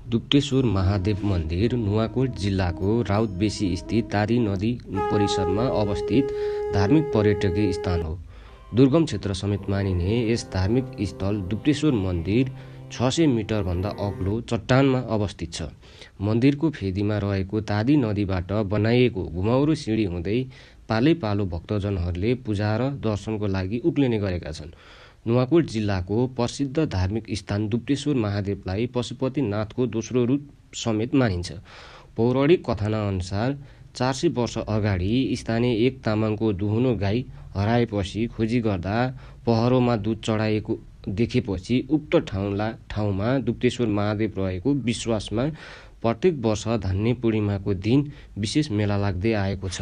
दुप्टेश्वर महादेव मन्दिर नुवाकोट जिल्लाको राउतबेसी स्थित तारी नदी परिसरमा अवस्थित धार्मिक पर्यटकीय स्थान हो। दुर्गम क्षेत्र समेत मानिने यस धार्मिक स्थल दुप्टेश्वर मन्दिर 600 मिटरभन्दा अग्लो चट्टानमा अवस्थित छ। मन्दिरको फेदीमा रहेको तादी नदीबाट बनाइएको घुमाउरो सिँढी हुँदै पालै पालो भक्तजनहरूले पूजा र दर्शनको लागि उक्लिने गरेका छन्। नुवाकोट जिल्लाको प्रसिद्ध धार्मिक स्थान दुप्टेश्वर महादेवलाई पशुपतिनाथको दोस्रो रूप समेत मानिन्छ। पौराणिक कथनाअनुसार 400 वर्ष अगाडि स्थानीय एक तामाङको दुहुनो गाई हराएपछि खोजी गर्दा पहरोमा दूध चढाएको देखेपछि उक्त ठाउँमा दुप्टेश्वर महादेव रहेको विश्वासमा प्रत्येक वर्ष धान्य पूर्णिमाको दिन विशेष मेला लाग्दै आएको छ।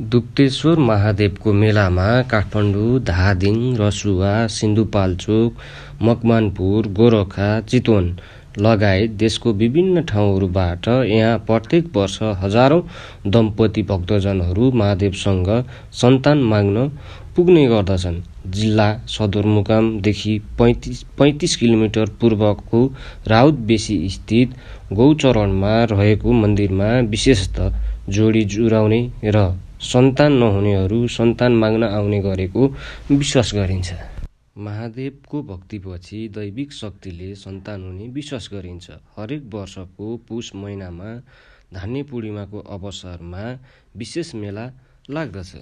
दुप्टेश्वर महादेवको मेलामा काठमाडौँ, धादिङ, रसुवा, सिन्धुपाल्चोक, मकवानपुर, गोरखा, चितवन लगायत देशको विभिन्न ठाउँहरूबाट यहाँ प्रत्येक वर्ष हजारौं दम्पति भक्तजनहरू महादेवसँग सन्तान माग्न पुग्ने गर्दछन्। जिल्ला सदरमुकामदेखि 35 किलोमिटर पूर्वको राउतबेसी स्थित गौचरणमा रहेको मन्दिरमा विशेषतः जोडी जुराउने र सन्तान नहुनेहरू सन्तान माग्न आउने गरेको विश्वास गरिन्छ। महादेवको भक्तिपछि दैविक शक्तिले सन्तान हुने विश्वास गरिन्छ। हरेक वर्षको पुष महिनामा धान्य पूर्णिमाको अवसरमा विशेष मेला लाग्दछ।